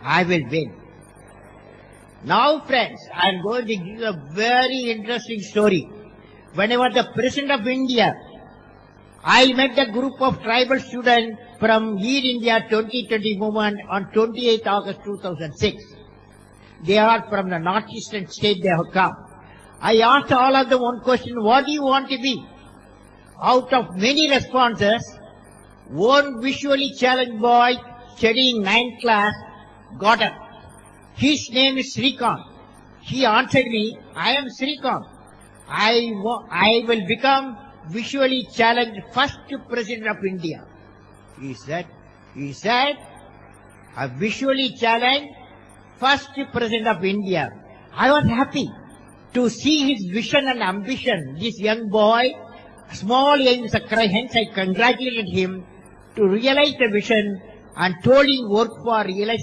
I will win. Now friends, I am going to give you a very interesting story. When I was the President of India, I met a group of tribal students from Lead India 2020 movement on 28th August 2006. They are from the northeastern state they have come. I asked all of them one question, what do you want to be? Out of many responses, one visually challenged boy studying 9th class got up. His name is Srikant. He answered me, I am Srikant. I will become visually challenged first President of India. He said, a visually challenged first President of India. I was happy to see his vision and ambition. This young boy, small aims, hence I congratulated him to realize the vision and told him work for realization.